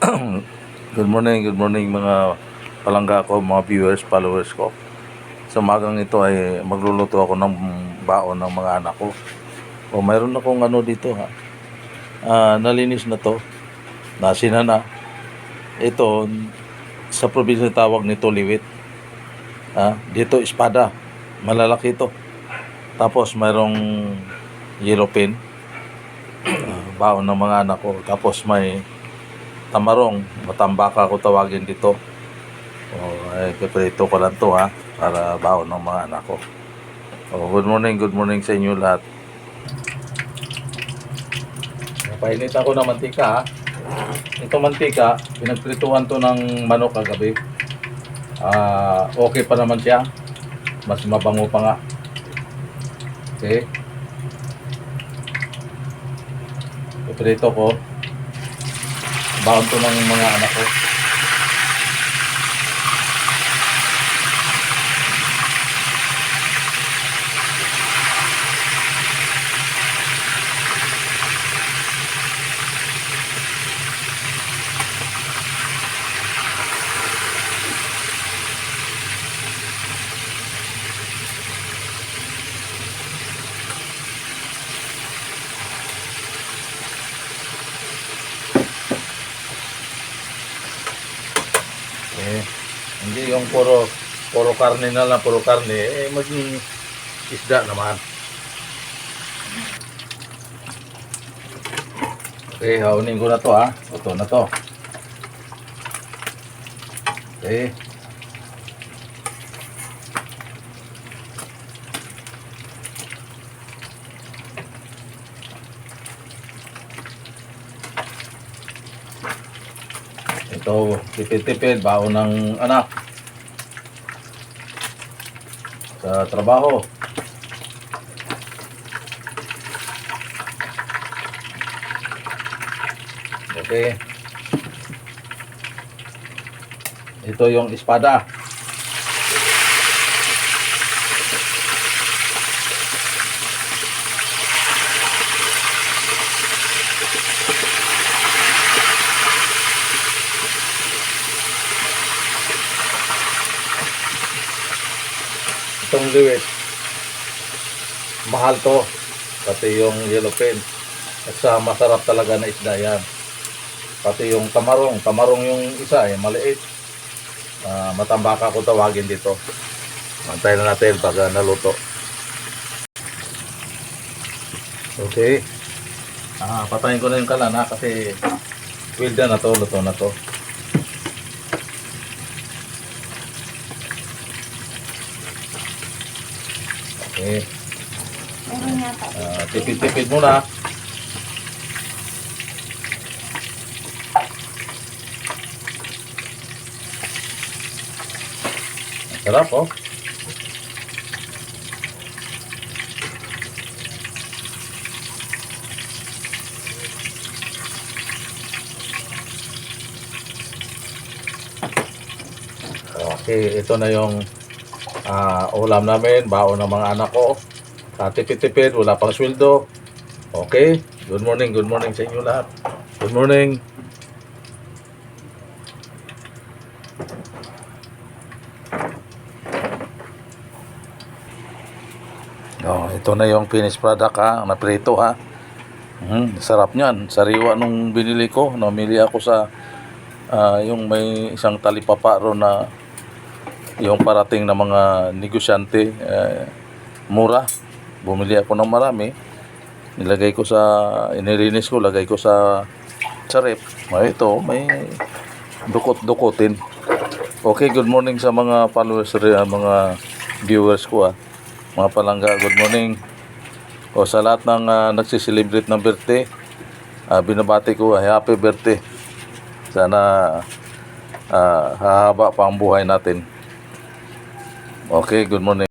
Good morning mga palangga ko, mga viewers, followers ko. Sa umagang ito ay magluluto ako ng baon ng mga anak ko. O mayroon akong ano dito ha. Nalinis na to. Nasina na. Ito, sa probinsya tawag nito liwit. Dito espada. Malalaki ito. Tapos mayroong yellow pin. Baon ng mga anak ko. Tapos may tamarong, matambaka ko tawagin dito. Piprito ko lang to ha, para baon ng mga anak ko. Good morning sa inyo lahat. Painit ako ng mantika ha. Ito mantika, pinagprituhan to ng manok kagabi. Okay pa naman siya. Mas mabango pa nga. Okay. Piprito ko. Baon to ng mga anak ko. Hindi yung puro karne na lang, puro karne, maging isda naman. Okay, haunin ko na to ha. Ito na to. Okay. Ito, tipid-tipid, baon ng anak sa trabaho. Okay. Ito yung espada. Itong liwit, mahal to, pati yung yellow pin, at sa masarap talaga na isda yan. Pati yung tamarong yung isa ay maliit, matambaka ko tawagin dito. Antayin na natin pag naluto. Okay, patayin ko na yung kalan ha, kasi well done na to, luto na to. Okay. Tipid-tipid muna. Sarap oh. Okay, ito na yung ulam namin, baon ng mga anak ko. Tipid-tipid, wala pang sweldo. Okay, good morning sa inyo lahat. Good morning. Ito na yung finished product ha, naprito ha. Sarap niyan, sariwa nung binili ko. Namili ako sa yung may isang talipapa ro na yung parating na mga negosyante, mura. Bumili ako ng marami. Nilagay ko inilinis ko, lagay ko sa rep. Ito, may dukot-dukutin. Okay, good morning sa mga followers, mga viewers ko mga palangga, good morning. Sa lahat ng nagsiselebrate ng birthday, binabati ko happy birthday. Sana hahaba pa ang buhay natin. Okay, good morning.